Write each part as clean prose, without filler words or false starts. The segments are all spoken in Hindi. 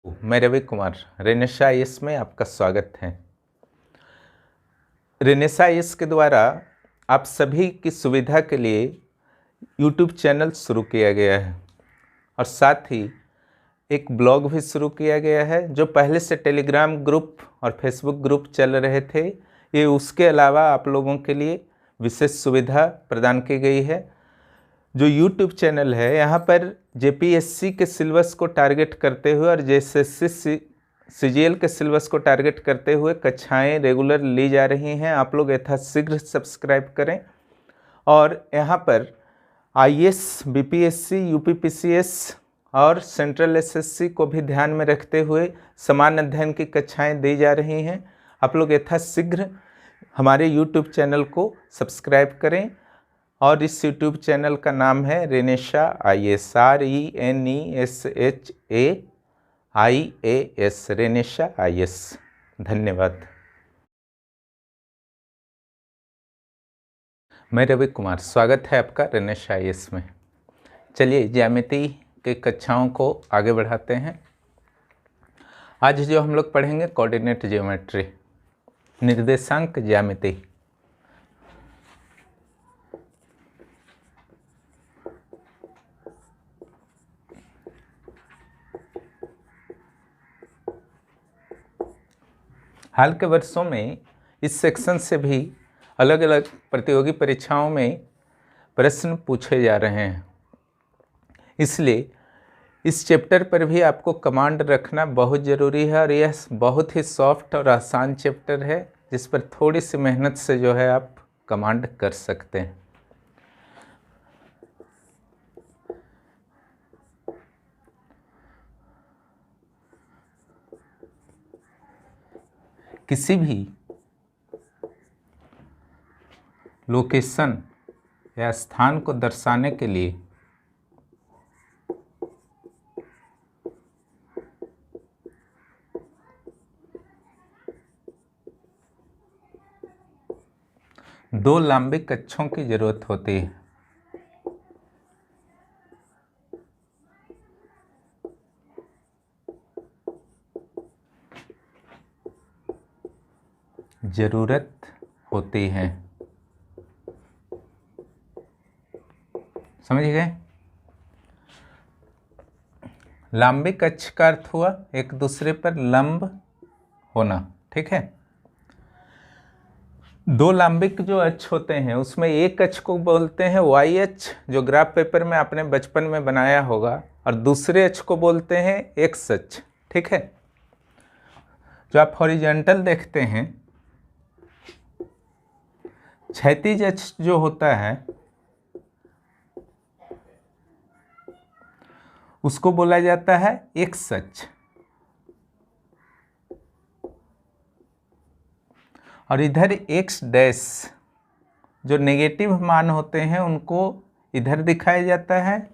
मैं रवि कुमार रेनेसा आईएएस में आपका स्वागत है। रेनेसा आईएएस के द्वारा आप सभी की सुविधा के लिए यूट्यूब चैनल शुरू किया गया है और साथ ही एक ब्लॉग भी शुरू किया गया है। जो पहले से टेलीग्राम ग्रुप और फेसबुक ग्रुप चल रहे थे, ये उसके अलावा आप लोगों के लिए विशेष सुविधा प्रदान की गई है। जो यूट्यूब चैनल है, यहाँ पर जेपीएससी के सिलेबस को टारगेट करते हुए और जेएसएससी सीजीएल के सिलेबस को टारगेट करते हुए कक्षाएं रेगुलर ली जा रही हैं। आप लोग यथाशीघ्र सब्सक्राइब करें और यहाँ पर आईएएस, बीपीएससी, यूपीपीसीएस और सेंट्रल एसएससी को भी ध्यान में रखते हुए समान अध्ययन की कक्षाएं दी जा रही हैं। आप लोग यथाशीघ्र हमारे यूट्यूब चैनल को सब्सक्राइब करें और इस यूट्यूब चैनल का नाम है Renaissance IAS, RENESA IAS, Renaissance IAS. धन्यवाद। मैं रवि कुमार, स्वागत है आपका रेनेसा आईएएस में। चलिए ज्यामिति के कक्षाओं को आगे बढ़ाते हैं। आज जो हम लोग पढ़ेंगे कोऑर्डिनेट ज्योमेट्री, निर्देशांक ज्यामिति। हाल के वर्षों में इस सेक्शन से भी अलग अलग प्रतियोगी परीक्षाओं में प्रश्न पूछे जा रहे हैं, इसलिए इस चैप्टर पर भी आपको कमांड रखना बहुत ज़रूरी है। और यह बहुत ही सॉफ्ट और आसान चैप्टर है, जिस पर थोड़ी सी मेहनत से जो है आप कमांड कर सकते हैं। किसी भी लोकेशन या स्थान को दर्शाने के लिए दो लंबिक अक्षों की जरूरत होती है। समझ गए? लंबिक अक्ष का अर्थ हुआ एक दूसरे पर लंब होना, ठीक है। दो लंबिक जो अक्ष होते हैं उसमें एक अक्ष को बोलते हैं वाई अक्ष, जो ग्राफ पेपर में आपने बचपन में बनाया होगा, और दूसरे अक्ष को बोलते हैं एक्स अक्ष, ठीक है। जो आप हॉरिजॉन्टल देखते हैं, क्षैतिज अक्ष जो होता है उसको बोला जाता है एक्स अक्ष, और इधर एक्स डैश जो नेगेटिव मान होते हैं उनको इधर दिखाया जाता है,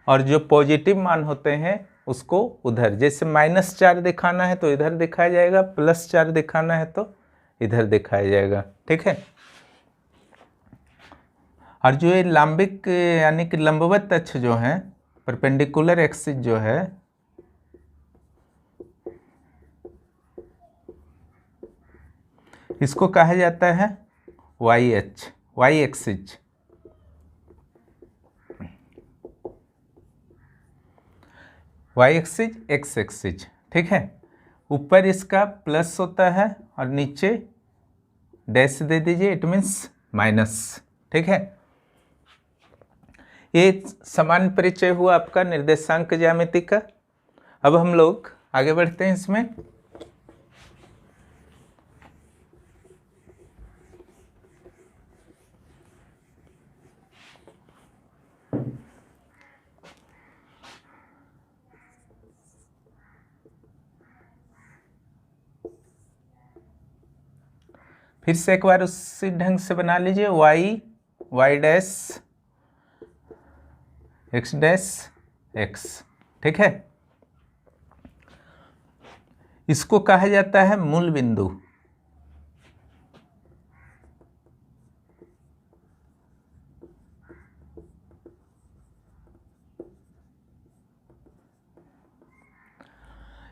और जो पॉजिटिव मान होते हैं उसको उधर। जैसे -4 दिखाना है तो इधर दिखाया जाएगा, +4 दिखाना है तो इधर दिखाया जाएगा, ठीक है। और जो ये लंबिक यानी कि लंबवत अक्ष जो है, परपेंडिकुलर एक्सिस जो है, इसको कहा जाता है वाई अक्ष, Y axis. Y axis, X axis, ठीक है। ऊपर इसका प्लस होता है और नीचे डैश दे दीजिए, इट मीन्स माइनस, ठीक है। ये समान परिचय हुआ आपका निर्देशांक ज्यामिति का। अब हम लोग आगे बढ़ते हैं इसमें। फिर से एक बार उसी ढंग से बना लीजिए, Y, Y dash, X dash, X, ठीक है। इसको कहा जाता है मूल बिंदु।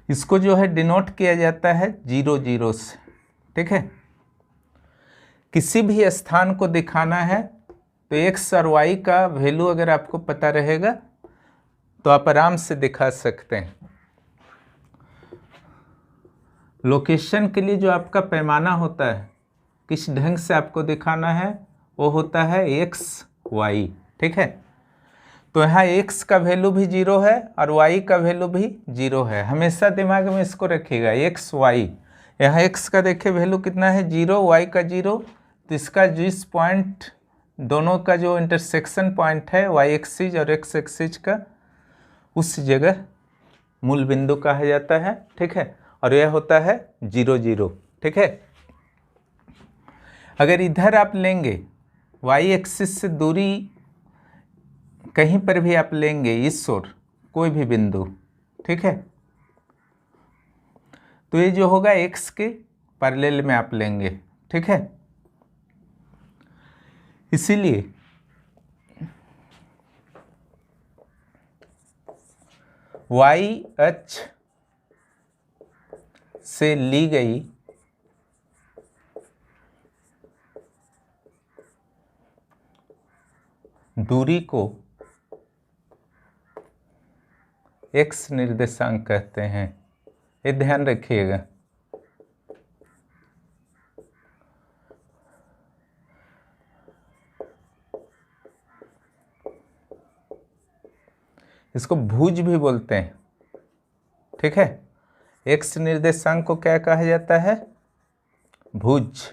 इसको जो है डिनोट किया जाता है 0 0 से, ठीक है। किसी भी स्थान को दिखाना है तो x और y का वैल्यू अगर आपको पता रहेगा तो आप आराम से दिखा सकते हैं। लोकेशन के लिए जो आपका पैमाना होता है, किस ढंग से आपको दिखाना है, वो होता है x y, ठीक है। तो यहाँ x का वैल्यू भी 0 है और y का वैल्यू भी 0 है। हमेशा दिमाग में इसको रखिएगा, x y। यहाँ x का देखिए वैल्यू कितना है 0, y का 0। तो इसका जिस पॉइंट दोनों का जो इंटरसेक्शन पॉइंट है y एक्सिस और x एक्सिस का, उस जगह मूल बिंदु कहा जाता है, ठीक है। और यह होता है 0 0, ठीक है। अगर इधर आप लेंगे y एक्सिस से दूरी कहीं पर भी आप लेंगे, इस ओर कोई भी बिंदु, ठीक है, तो ये जो होगा x के पैरेलल में आप लेंगे, ठीक है। इसीलिए y अक्ष से ली गई दूरी को x निर्देशांक कहते हैं। ये ध्यान रखिएगा। इसको भुज भी बोलते हैं, ठीक है। x निर्देशांक को क्या कहा जाता है? भुज।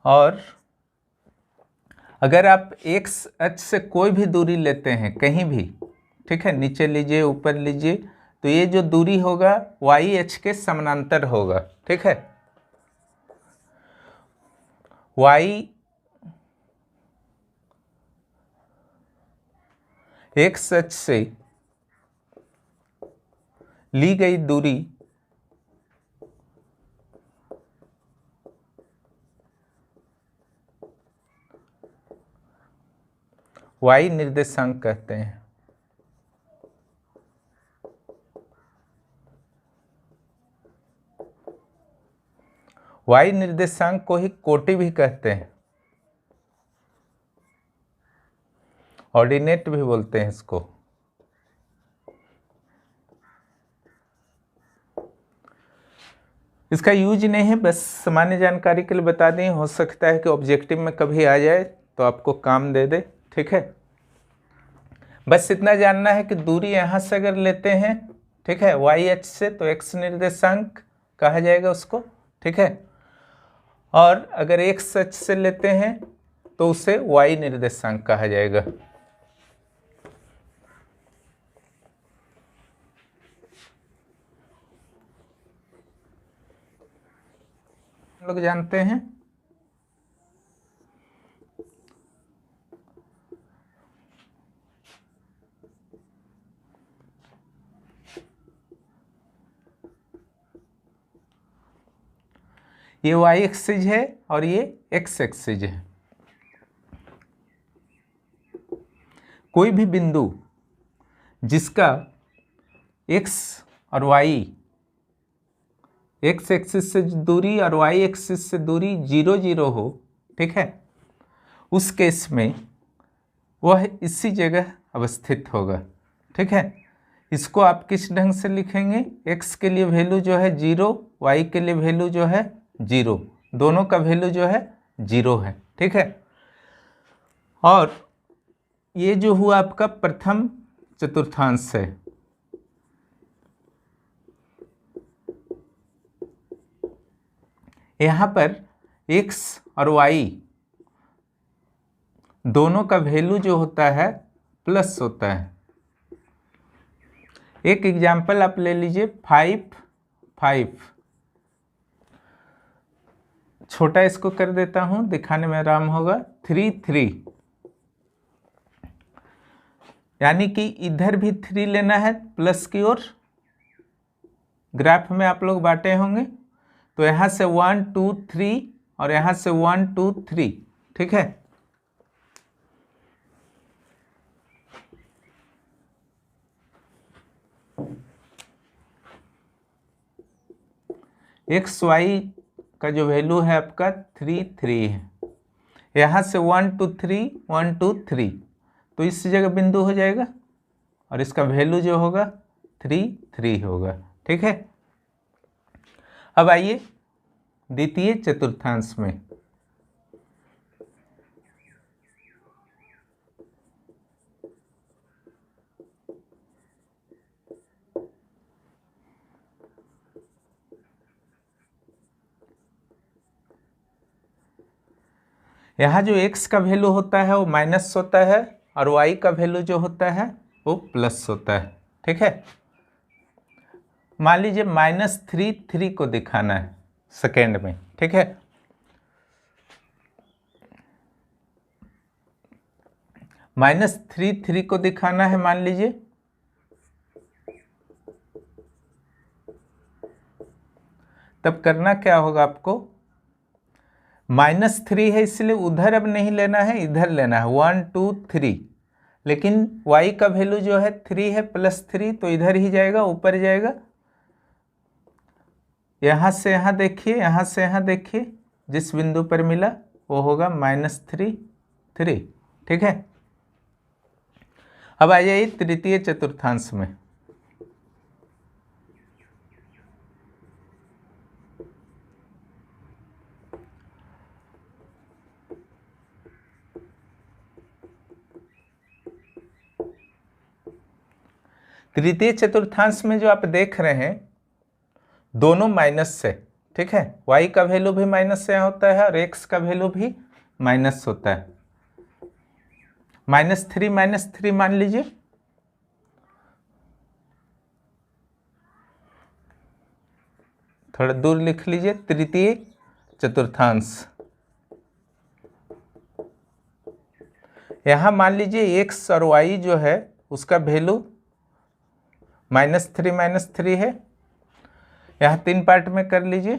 और अगर आप x अक्ष से कोई भी दूरी लेते हैं कहीं भी, ठीक है, नीचे लीजिए ऊपर लीजिए, तो ये जो दूरी होगा y अक्ष के समानांतर होगा, ठीक है। y x अक्ष से ली गई दूरी y निर्देशांक कहते हैं। y निर्देशांक को ही कोटि भी कहते हैं, ऑर्डिनेट भी बोलते हैं इसको। इसका यूज नहीं है, बस सामान्य जानकारी के लिए बता दें, हो सकता है कि ऑब्जेक्टिव में कभी आ जाए तो आपको काम दे दे, ठीक है। बस इतना जानना है कि दूरी यहाँ से अगर लेते हैं, ठीक है, y अक्ष से, तो x निर्देशांक कहा जाएगा उसको, ठीक है। और अगर x अक्ष से लेते हैं तो उसे y निर्देशांक कहा जाएगा। लोग जानते हैं ये y एक्सिस है और ये x एक्सिस है। कोई भी बिंदु जिसका x और y, x एक्सिस से दूरी और y एक्सिस से दूरी 0 0 हो, ठीक है, उस केस में वह इसी जगह अवस्थित होगा, ठीक है। इसको आप किस ढंग से लिखेंगे? x के लिए वैल्यू जो है 0, y के लिए वैल्यू जो है 0, दोनों का वैल्यू जो है 0 है, ठीक है। और ये जो हुआ आपका प्रथम चतुर्थांश है। यहाँ पर x और y दोनों का वैल्यू जो होता है प्लस होता है। एक एग्जाम्पल आप ले लीजिए, 5 5, छोटा इसको कर देता हूं, दिखाने में आराम होगा, 3 3, यानी कि इधर भी 3 लेना है प्लस की ओर, ग्राफ में आप लोग बांटे होंगे, तो यहाँ से 1 2 3 और यहाँ से 1 2 3, ठीक है। एक्स वाई का जो वैल्यू है आपका 3 3 है। यहाँ से 1 2 3 1 2 3, तो इस जगह बिंदु हो जाएगा और इसका वैल्यू जो होगा 3 3 होगा, ठीक है। अब आइए द्वितीय चतुर्थांश में। यहाँ जो x का वैल्यू होता है वो माइनस होता है और y का वैल्यू जो होता है वो प्लस होता है, ठीक है। मान लीजिए -3 3 को दिखाना है सेकेंड में, ठीक है। -3 3 को दिखाना है, मान लीजिए, तब करना क्या होगा आपको, -3 है इसलिए उधर अब नहीं लेना है, इधर लेना है 1 2 3, लेकिन y का वैल्यू जो है 3 है, +3, तो इधर ही जाएगा, ऊपर जाएगा। यहाँ से यहाँ देखिए, यहाँ से यहाँ देखिए, जिस बिंदु पर मिला वो होगा -3 3, ठीक है। अब आ जाइए तृतीय चतुर्थांश में। तृतीय चतुर्थांश में जो आप देख रहे हैं दोनों माइनस से, ठीक है। y का वैल्यू भी माइनस से होता है और x का वैल्यू भी माइनस होता है। -3 मान लीजिए, थोड़ा दूर लिख लीजिए, तृतीय चतुर्थांश। यहाँ मान लीजिए x और y जो है उसका वैल्यू -3 है। यहाँ 3 पार्ट में कर लीजिए।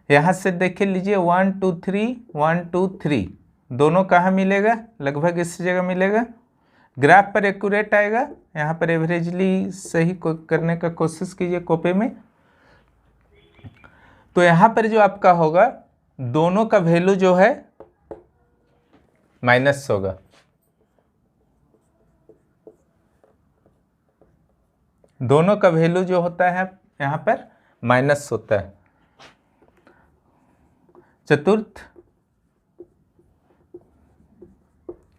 यहाँ से देख लीजिए 1 2 3 1 2 3, दोनों कहाँ मिलेगा, लगभग इस जगह मिलेगा। ग्राफ पर एक्यूरेट आएगा, यहाँ पर एवरेजली सही करने का कोशिश कीजिए कॉपी में। तो यहाँ पर जो आपका होगा दोनों का वैल्यू जो है माइनस होगा, दोनों का वैल्यू जो होता है यहाँ पर माइनस होता है।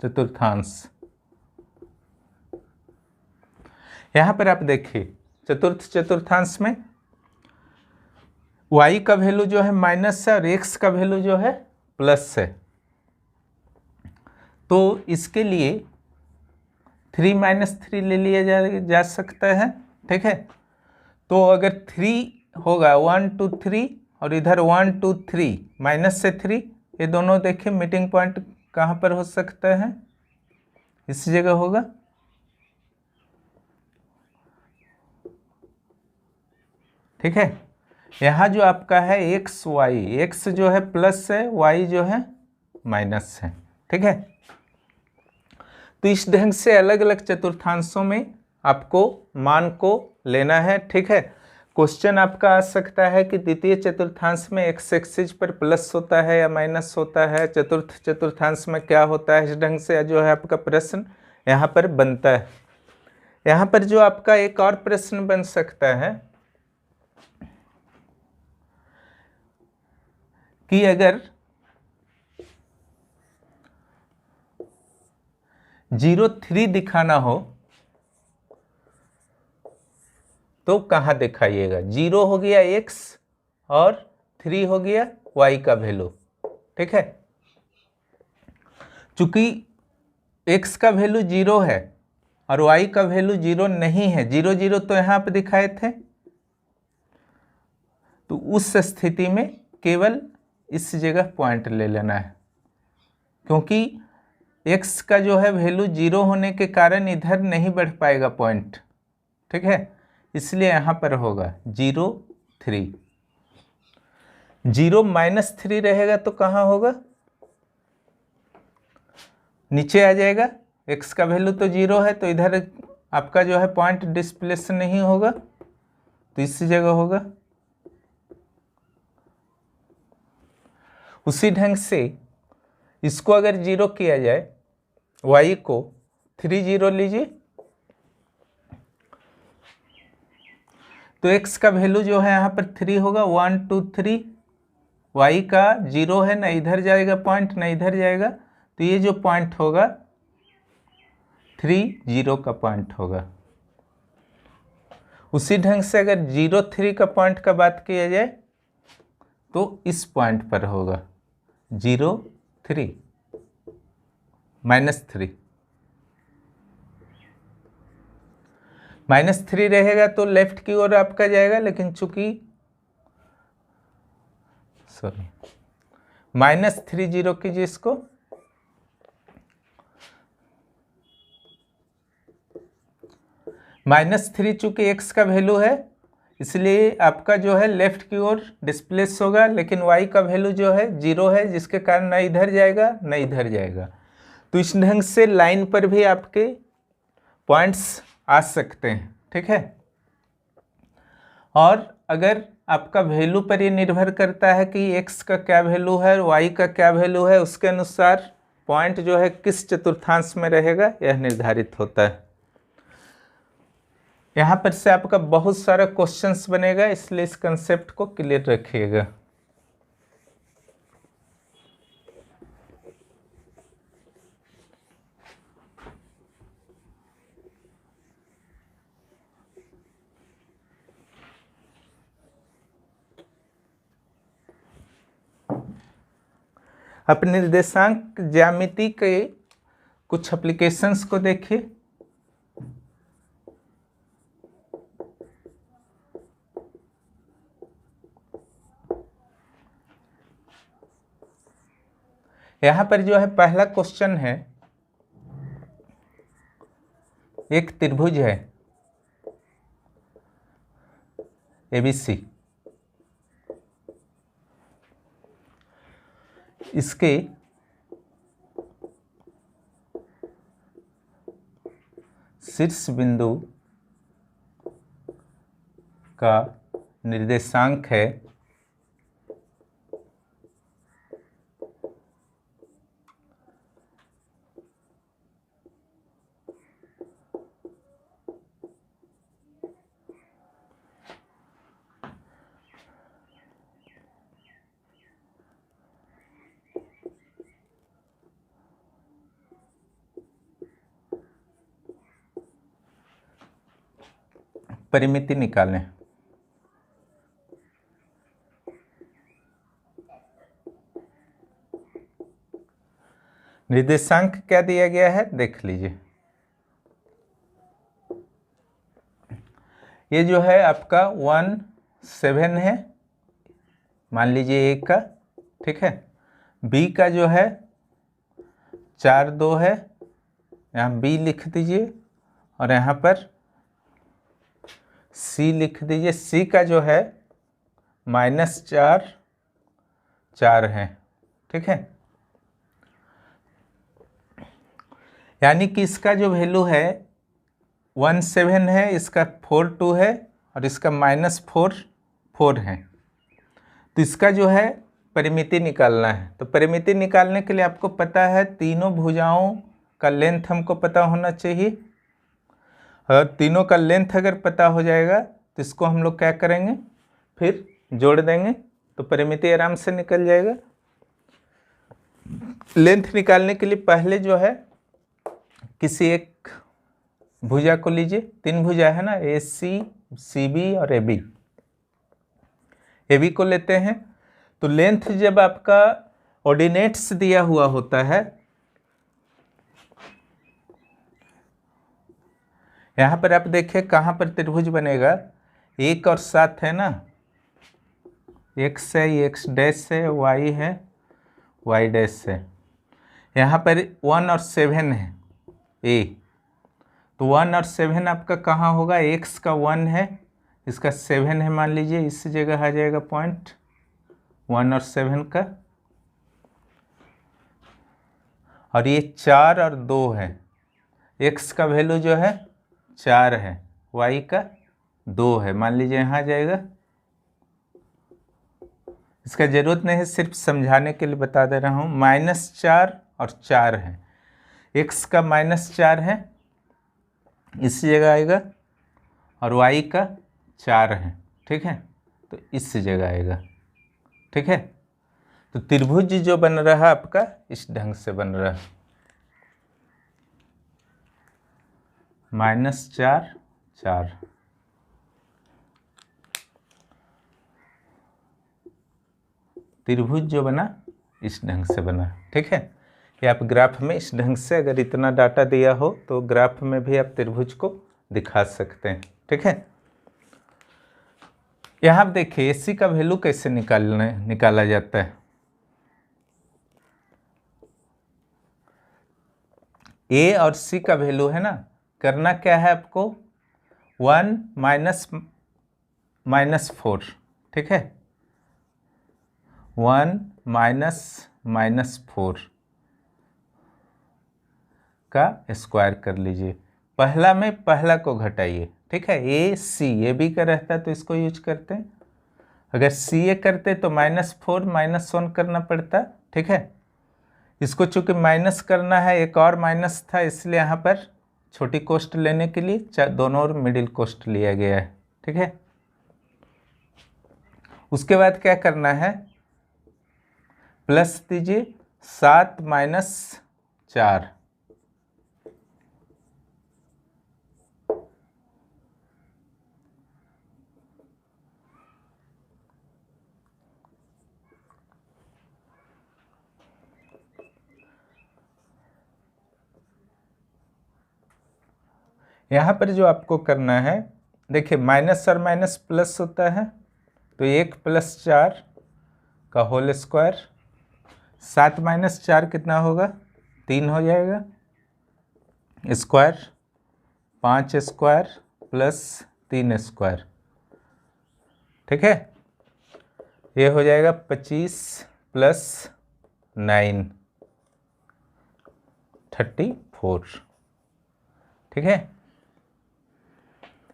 चतुर्थांश, यहाँ पर आप देखिए चतुर्थांश में y का वैल्यू जो है माइनस है और x का वैल्यू जो है प्लस है। तो इसके लिए 3 -3 ले लिया जा सकता है, ठीक है। तो अगर 3 होगा 1 2 3 और इधर 1 2 3, माइनस से 3, ये दोनों देखिए मीटिंग पॉइंट कहाँ पर हो सकता है, इस जगह होगा, ठीक है। यहाँ जो आपका है एक्स वाई, एक्स जो है प्लस है, वाई जो है माइनस है, ठीक है। तो इस ढंग से अलग अलग चतुर्थांशों में आपको मान को लेना है, ठीक है। क्वेश्चन आपका आ सकता है कि द्वितीय चतुर्थांश में एक्स एक्सिस पर प्लस होता है या माइनस होता है, चतुर्थ चतुर्थांश में क्या होता है, इस ढंग से जो है आपका प्रश्न यहाँ पर बनता है। यहाँ पर जो आपका एक और प्रश्न बन सकता है कि अगर 0 3 दिखाना हो तो कहाँ दिखाइएगा। 0 हो गया x और 3 हो गया y का वैल्यू, ठीक है। चूंकि x का वैल्यू 0 है और y का वैल्यू 0 नहीं है, 0 0 तो यहाँ पे दिखाए थे, तो उस स्थिति में केवल इस जगह पॉइंट ले लेना है, क्योंकि x का जो है वैल्यू 0 होने के कारण इधर नहीं बढ़ पाएगा पॉइंट, ठीक है, इसलिए यहाँ पर होगा 0 3। 0 -3 रहेगा तो कहाँ होगा, नीचे आ जाएगा। x का वैल्यू तो 0 है तो इधर आपका जो है पॉइंट डिस्प्लेस नहीं होगा, तो इस जगह होगा। उसी ढंग से इसको अगर 0 किया जाए, y को 3 0 लीजिए, तो x का वैल्यू जो है यहाँ पर 3 होगा, 1 2 3। y का 0 है, ना इधर जाएगा पॉइंट ना इधर जाएगा, तो ये जो पॉइंट होगा 3 0 का पॉइंट होगा। उसी ढंग से अगर 0 3 का पॉइंट का बात किया जाए तो इस पॉइंट पर होगा 0 3 -3। -3 रहेगा तो लेफ्ट की ओर आपका जाएगा, लेकिन चूंकि -3 0 कीजिए इसको, -3 चूंकि x का वैल्यू है इसलिए आपका जो है लेफ्ट की ओर डिस्प्लेस होगा, लेकिन y का वैल्यू जो है 0 है, जिसके कारण ना इधर जाएगा ना इधर जाएगा। तो इस ढंग से लाइन पर भी आपके पॉइंट्स आ सकते हैं, ठीक है। और अगर आपका वैल्यू पर ये निर्भर करता है कि x का क्या वैल्यू है और y का क्या वैल्यू है, उसके अनुसार पॉइंट जो है किस चतुर्थांश में रहेगा यह निर्धारित होता है। यहाँ पर से आपका बहुत सारा क्वेश्चंस बनेगा, इसलिए इस कंसेप्ट को क्लियर रखिएगा। अब निर्देशांक ज्यामिति के कुछ एप्लीकेशंस को देखिए। यहाँ पर जो है पहला क्वेश्चन है, एक त्रिभुज है ABC, इसके शीर्ष बिंदु का निर्देशांक है परिमिति निकालें। निर्देशांक क्या दिया गया है देख लीजिए। ये जो है आपका 1 7 है, मान लीजिए A का, ठीक है। B का जो है 4 2 है, यहाँ B लिख दीजिए, और यहाँ पर C लिख दीजिए। C का जो है -4 4 है, ठीक है। यानी कि इसका जो वैल्यू है 1 7 है, इसका 4 2 है, और इसका -4 4 है। तो इसका जो है परिमिति निकालना है। तो परिमिति निकालने के लिए आपको पता है तीनों भुजाओं का लेंथ हमको पता होना चाहिए, और तीनों का लेंथ अगर पता हो जाएगा तो इसको हम लोग क्या करेंगे, फिर जोड़ देंगे तो परिमिति आराम से निकल जाएगा। लेंथ निकालने के लिए पहले जो है किसी एक भुजा को लीजिए। 3 भुजा है ना, AC CB और AB। AB को लेते हैं। तो लेंथ जब आपका ऑर्डिनेट्स दिया हुआ होता है, यहाँ पर आप देखिए कहाँ पर त्रिभुज बनेगा, 1 और 7 है ना, x है, x डैश है, y है, y डैश है। यहाँ पर 1 और 7 है A, तो तो 1 और 7 आपका कहाँ होगा, x का 1 है, इसका 7 है मान लीजिए, इस जगह आ जाएगा पॉइंट 1 और 7 का, और ये 4 और 2 है, x का वैल्यू जो है 4 है, y का 2 है, मान लीजिए यहाँ आ जाएगा। इसका ज़रूरत नहीं है, सिर्फ समझाने के लिए बता दे रहा हूँ। -4 और 4 है, x का -4 है, इस जगह आएगा, और y का 4 है, ठीक है, तो इस जगह आएगा, ठीक है। तो त्रिभुज जो बन रहा आपका इस ढंग से बन रहा है, -4 4, त्रिभुज जो बना इस ढंग से बना, ठीक है। ये आप ग्राफ में इस ढंग से, अगर इतना डाटा दिया हो तो ग्राफ में भी आप त्रिभुज को दिखा सकते हैं, ठीक है। यहाँ देखिए AC का वैल्यू कैसे निकाला जाता है। A और C का वैल्यू है ना, करना क्या है आपको, 1 -4, ठीक है, 1 -4 का स्क्वायर कर लीजिए। पहला में पहला को घटाइए, ठीक है। AC ये भी का रहता है तो इसको यूज करते हैं, अगर CA करते तो -4 -1 करना पड़ता, ठीक है। इसको चूंकि माइनस करना है, एक और माइनस था, इसलिए यहाँ पर छोटी कोष्ट लेने के लिए दोनों और मिडिल कोष्ट लिया गया है, ठीक है। उसके बाद क्या करना है, प्लस दीजिए 7 - 4, यहाँ पर जो आपको करना है, देखिए माइनस और माइनस प्लस होता है, तो 1 + 4 का होल स्क्वायर, 7 - 4 कितना होगा, 3 हो जाएगा, स्क्वायर 5 स्क्वायर प्लस 3 स्क्वायर, ठीक है। ये हो जाएगा 25 + 9 34, ठीक है।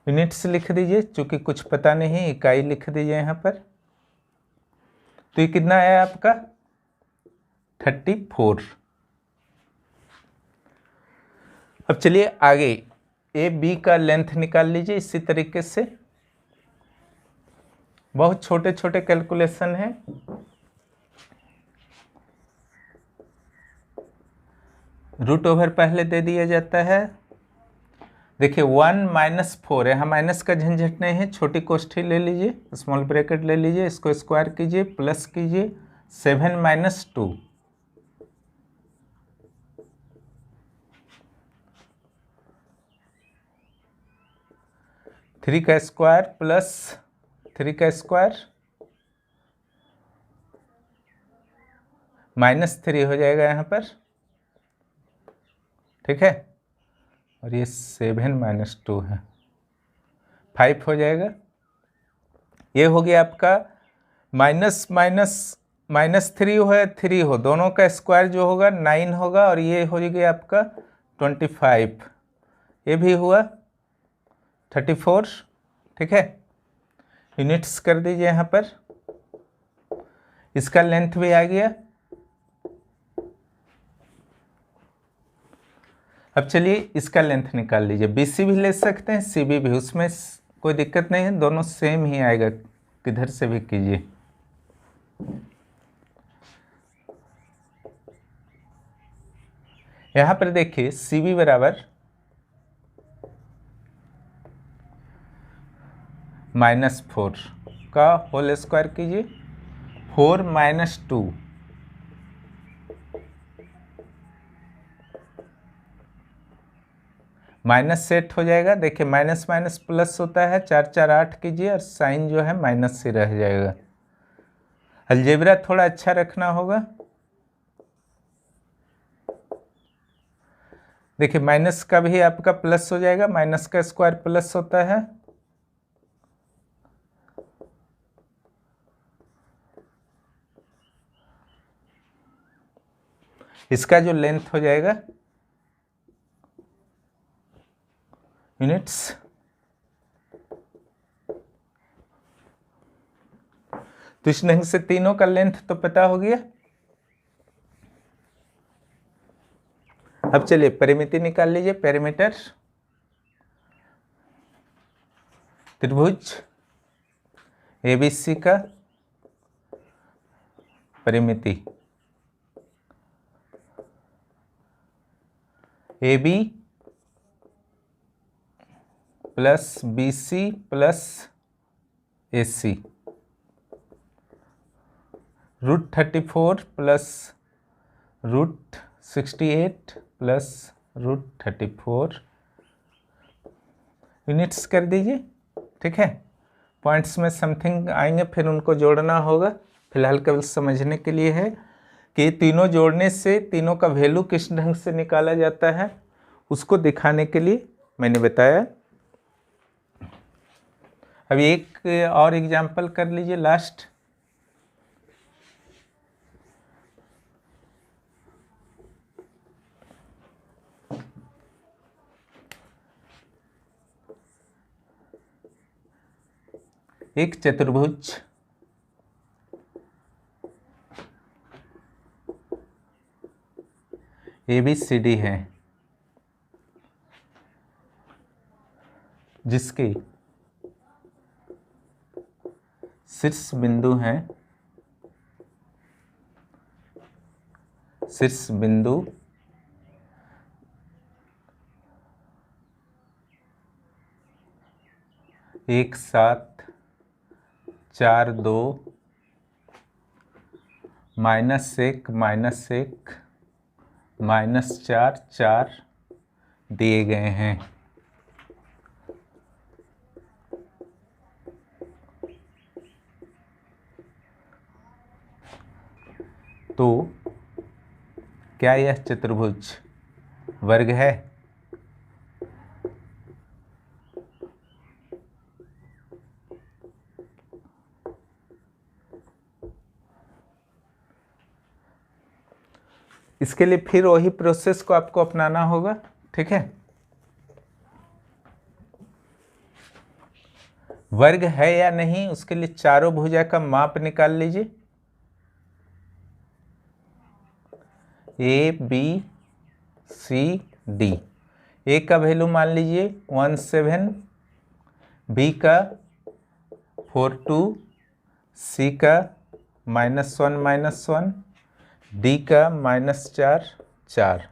यूनिट्स लिख दीजिए, चूंकि कुछ पता नहीं, इकाई लिख दीजिए यहाँ पर। तो ये कितना है आपका 34। अब चलिए आगे, AB का लेंथ निकाल लीजिए इसी तरीके से, बहुत छोटे छोटे कैलकुलेशन है। √ओवर पहले दे दिया जाता है, देखिए 1 - 4, यहाँ माइनस का झंझट नहीं है, छोटी कोष्ठी ले लीजिए, स्मॉल ब्रैकेट ले लीजिए, इसको स्क्वायर कीजिए, प्लस कीजिए 7 - 2, थ्री का स्क्वायर प्लस 3 का स्क्वायर, -3 हो जाएगा यहाँ पर, ठीक है। और ये 7 - 2 है, 5 हो जाएगा। ये हो गया आपका -3 हो या 3 हो, दोनों का स्क्वायर जो होगा 9 होगा, और ये हो गया आपका 25, ये भी हुआ 34, ठीक है। यूनिट्स कर दीजिए यहाँ पर, इसका लेंथ भी आ गया। अब चलिए इसका लेंथ निकाल लीजिए, BC भी ले सकते हैं, CB भी, उसमें कोई दिक्कत नहीं है, दोनों सेम ही आएगा, किधर से भी कीजिए। यहाँ पर देखिए CB बराबर -4 का होल स्क्वायर कीजिए, 4 - 2, माइनस सेट हो जाएगा। देखिए माइनस माइनस प्लस होता है, 4 4 8 कीजिए, और साइन जो है माइनस से रह जाएगा। अलजेब्रा थोड़ा अच्छा रखना होगा। देखिए माइनस का भी आपका प्लस हो जाएगा, माइनस का स्क्वायर प्लस होता है, इसका जो लेंथ हो जाएगा यूनिट्स, तो इस ढंग से तीनों का लेंथ तो पता हो गया। अब चलिए परिमिति निकाल लीजिए, पेरीमीटर त्रिभुज एबीसी का परिमिति AB plus BC plus AC √34 plus √68 plus √34 units कर दीजिए। ठीक है, पॉइंट्स में समथिंग आएंगे, फिर उनको जोड़ना होगा। फिलहाल केवल समझने के लिए है कि तीनों जोड़ने से तीनों का वैल्यू किस ढंग से निकाला जाता है, उसको दिखाने के लिए मैंने बताया। अभी एक और एग्जाम्पल कर लीजिए लास्ट। एक चतुर्भुज ABCD है जिसके शीर्ष बिंदु हैं, शीर्ष बिंदु 1 7 4 2 -1 -1 -4 4 दिए गए हैं। तो क्या यह चतुर्भुज वर्ग है? इसके लिए फिर वही प्रोसेस को आपको अपनाना होगा। ठीक है, वर्ग है या नहीं उसके लिए चारों भुजा का माप निकाल लीजिए। ABCD, ए का वैल्यू मान लीजिए 17, बी का 42, सी का -1 -1, डी का -4 4।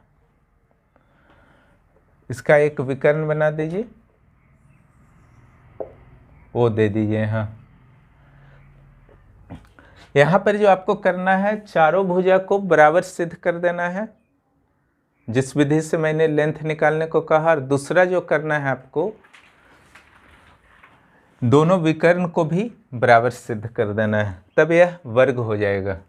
इसका एक विकर्ण बना दीजिए, वो दे दीजिए। हाँ, यहाँ पर जो आपको करना है चारों भुजा को बराबर सिद्ध कर देना है, जिस विधि से मैंने लेंथ निकालने को कहा। और दूसरा जो करना है आपको, दोनों विकर्ण को भी बराबर सिद्ध कर देना है, तब यह वर्ग हो जाएगा।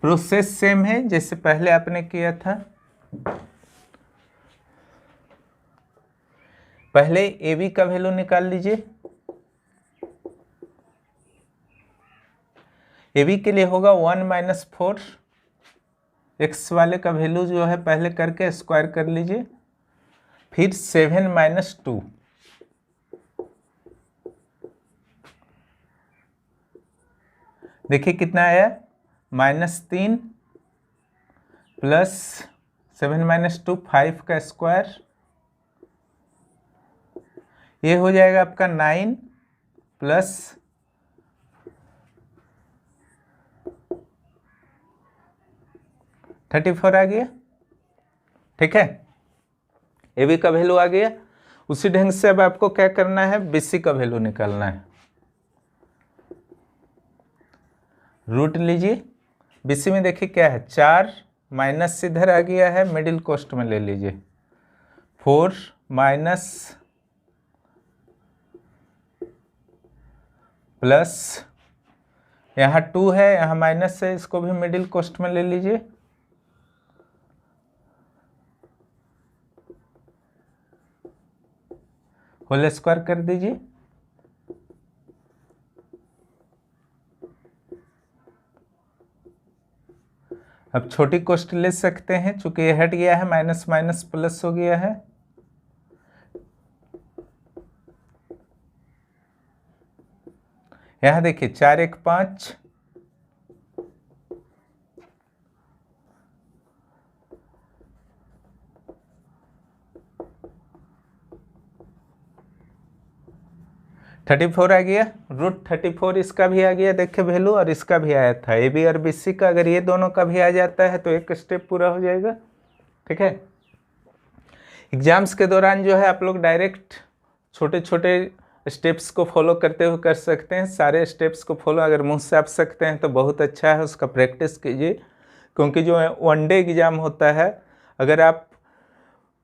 प्रोसेस सेम है जैसे पहले आपने किया था। पहले AB का वैल्यू निकाल लीजिए। AB के लिए होगा 1 - 4, x वाले का वैल्यू जो है पहले करके स्क्वायर कर लीजिए, फिर 7 - 2, देखिए कितना आया, -3 प्लस 7 - 2 5 का स्क्वायर, ये हो जाएगा आपका 9 प्लस 34 आ गया। ठीक है, AB का वैल्यू आ गया। उसी ढंग से अब आपको क्या करना है, BC का वैल्यू निकालना है। रूट लीजिए, BC में देखिए क्या है, 4 माइनस इधर आ गया है, मिडिल कोष्ट में ले लीजिए, 4 माइनस प्लस, यहाँ 2 है, यहाँ माइनस है, इसको भी मिडिल कोष्ट में ले लीजिए, होल स्क्वायर कर दीजिए। अब छोटी कोष्ट ले सकते हैं, चूंकि ये हट गया है, माइनस माइनस प्लस हो गया है। यहां देखिए 4 1 5, ₹34 आ गया, √34 इसका भी आ गया, देखिए वैल्यू, और इसका भी आया था AB और BC का। अगर ये दोनों का भी आ जाता है तो एक स्टेप पूरा हो जाएगा। ठीक है, एग्जाम्स के दौरान जो है आप लोग डायरेक्ट छोटे छोटे स्टेप्स को फॉलो करते हुए कर सकते हैं। सारे स्टेप्स को फॉलो अगर मुंह से आप सकते हैं तो बहुत अच्छा है, उसका प्रैक्टिस कीजिए। क्योंकि जो वनडे एग्ज़ाम होता है, अगर आप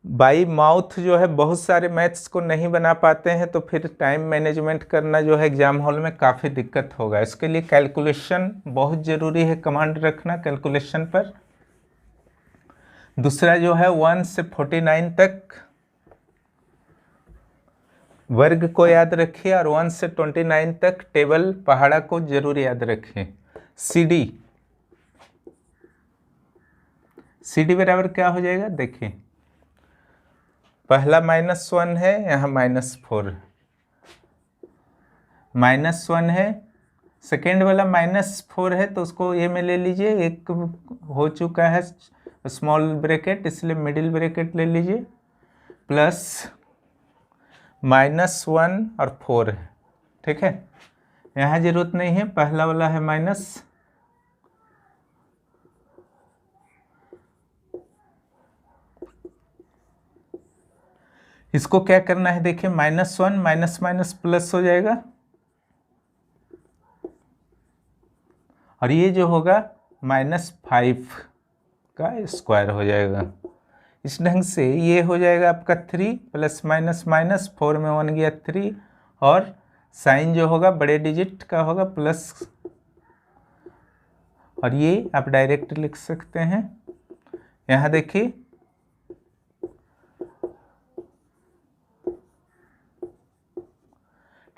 बाई माउथ जो है बहुत सारे मैथ्स को नहीं बना पाते हैं तो फिर टाइम मैनेजमेंट करना जो है एग्ज़ाम हॉल में काफ़ी दिक्कत होगा। इसके लिए कैलकुलेशन बहुत ज़रूरी है, कमांड रखना कैलकुलेशन पर। दूसरा जो है 1 से 49 तक वर्ग को याद रखिए, और 1 से 29 तक टेबल पहाड़ा को जरूर याद रखिए। CD बराबर क्या हो जाएगा, देखिए पहला -1 है, यहाँ -4, -1 है, सेकेंड वाला -4 है, तो उसको ये में ले लीजिए, एक हो चुका है स्मॉल ब्रैकेट, इसलिए मिडिल ब्रैकेट ले लीजिए, प्लस -1 और 4 है। ठीक है, यहाँ जरूरत नहीं है, पहला वाला है माइनस, इसको क्या करना है, देखिए -1 माइनस माइनस प्लस हो जाएगा, और ये जो होगा -5 का स्क्वायर हो जाएगा। इस ढंग से ये हो जाएगा आपका 3 प्लस माइनस माइनस, 4 में 1 गया 3, और साइन जो होगा बड़े डिजिट का होगा प्लस, और ये आप डायरेक्ट लिख सकते हैं। यहाँ देखिए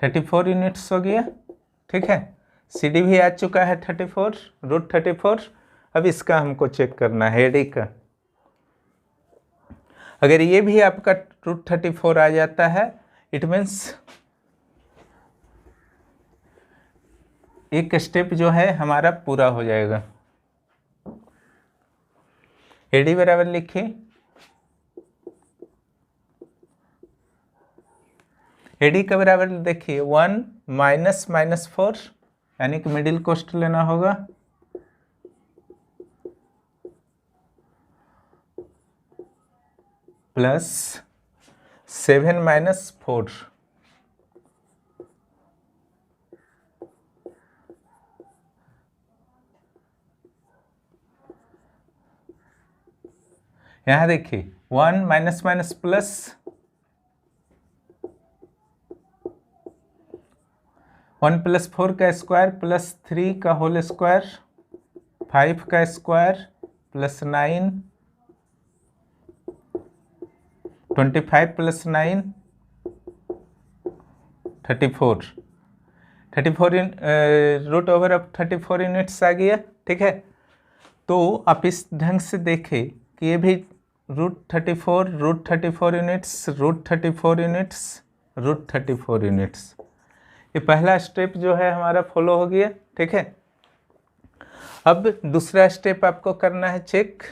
34 यूनिट्स हो गया। ठीक है, CD भी आ चुका है 34, √34। अब इसका हमको चेक करना है AD का। अगर ये भी आपका √34 आ जाता है, इट मीन्स एक स्टेप जो है हमारा पूरा हो जाएगा। AD बराबर लिखिए, AD का बराबर देखिए 1 माइनस -4, यानी कि मिडिल कोष्ट लेना होगा, प्लस 7 - 4, यहाँ देखिए 1 माइनस माइनस प्लस, 1 + 4 का स्क्वायर प्लस 3 का होल स्क्वायर, 5 का स्क्वायर प्लस 9, 25 + 9 34, √34 यूनिट्स आ गया। ठीक है, तो आप इस ढंग से देखें कि ये भी √34 यूनिट्स, √34 यूनिट्स, √34 यूनिट्स, ये पहला स्टेप जो है हमारा फॉलो हो गया। ठीक है, अब दूसरा स्टेप आपको करना है चेक।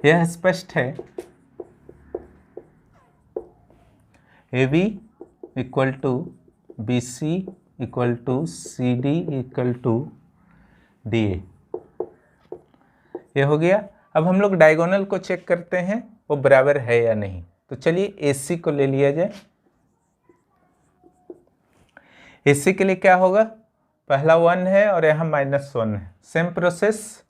यह स्पष्ट है, AB = BC = CD = DA, ये हो गया। अब हम लोग डायगोनल को चेक करते हैं वो बराबर है या नहीं। तो चलिए AC को ले लिया जाए। AC के लिए क्या होगा, पहला 1 है और यहाँ -1 है, सेम प्रोसेस,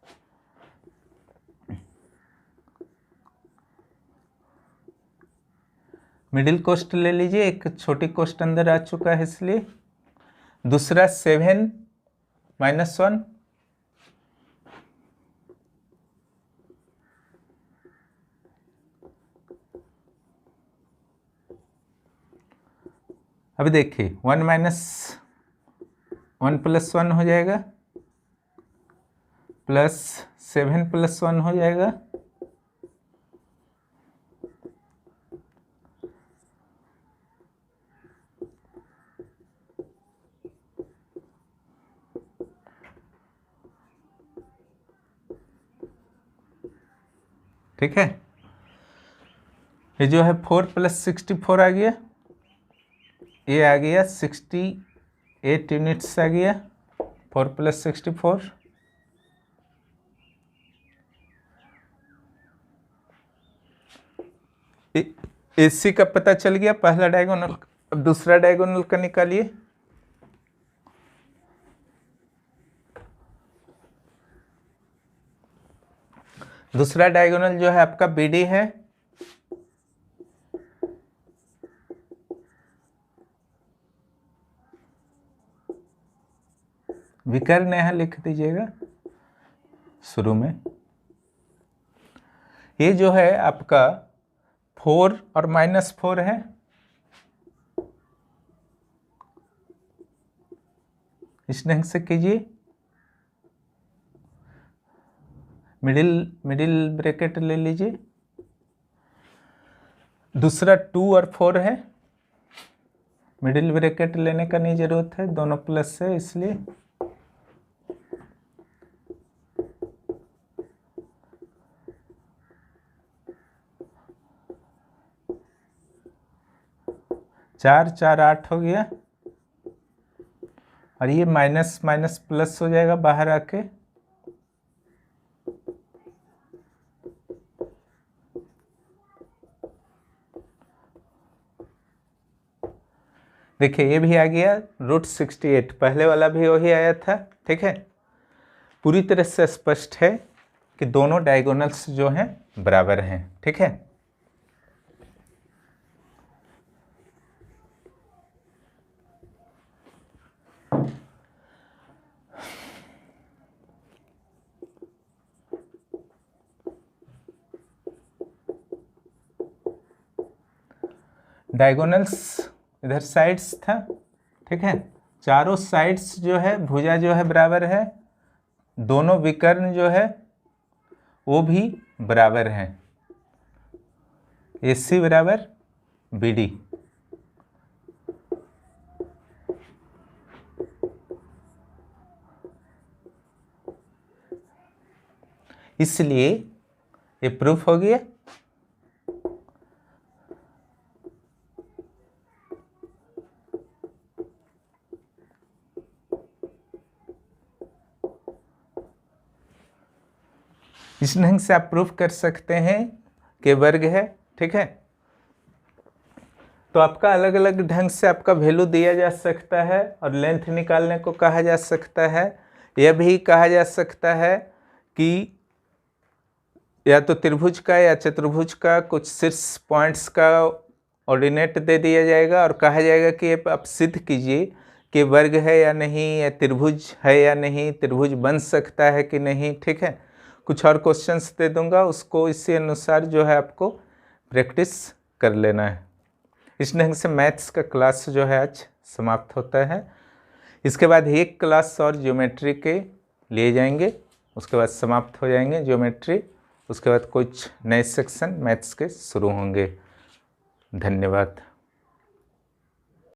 मिडिल कोष्ट ले लीजिए, एक छोटी कोष्ट अंदर आ चुका है इसलिए। दूसरा 7 - 1, अब देखिए 1 माइनस 1 प्लस 1 हो जाएगा, प्लस 7 प्लस 1 हो जाएगा, ठीक है। ये जो है 4 प्लस 64 आ गया, ये आ गया 68 यूनिट्स आ गया, 4 प्लस 64। AC का पता चल गया, पहला डायगोनल। अब दूसरा डायगोनल का निकालिए। दूसरा डायगोनल जो है आपका BD है, विकर्ण यहां लिख दीजिएगा शुरू में। ये जो है आपका 4 और -4 है, इस ढंग से कीजिए। मिडिल ब्रैकेट ले लीजिए। दूसरा 2 और 4 है, मिडिल ब्रैकेट लेने का नहीं जरूरत है, दोनों प्लस है इसलिए। चार 4 8 हो गया, और ये माइनस माइनस प्लस हो जाएगा बाहर आके। देखिए ये भी आ गया √68, पहले वाला भी वही आया था, ठीक है। पूरी तरह से स्पष्ट है कि दोनों डायगोनल्स जो हैं बराबर हैं, ठीक है। डायगोनल्स इधर साइड्स था, ठीक है। चारों साइड्स जो है भुजा जो है बराबर है, दोनों विकर्ण जो है वो भी बराबर हैं, AC बराबर BD। इसलिए ये प्रूफ हो गया। इस ढंग से आप प्रूफ कर सकते हैं कि वर्ग है, ठीक है। तो आपका अलग अलग ढंग से आपका वैल्यू दिया जा सकता है और लेंथ निकालने को कहा जा सकता है। यह भी कहा जा सकता है कि या तो त्रिभुज का या चतुर्भुज का कुछ शीर्ष पॉइंट्स का ऑर्डिनेट दे दिया जाएगा और कहा जाएगा कि आप सिद्ध कीजिए कि वर्ग है या नहीं, या त्रिभुज है या नहीं, त्रिभुज बन सकता है कि नहीं, ठीक है। कुछ और क्वेश्चंस दे दूंगा, उसको इसी अनुसार जो है आपको प्रैक्टिस कर लेना है। इस ढंग से मैथ्स का क्लास जो है आज समाप्त होता है। इसके बाद एक क्लास और ज्योमेट्री के लिए जाएंगे, उसके बाद समाप्त हो जाएंगे ज्योमेट्री। उसके बाद कुछ नए सेक्शन मैथ्स के शुरू होंगे। धन्यवाद।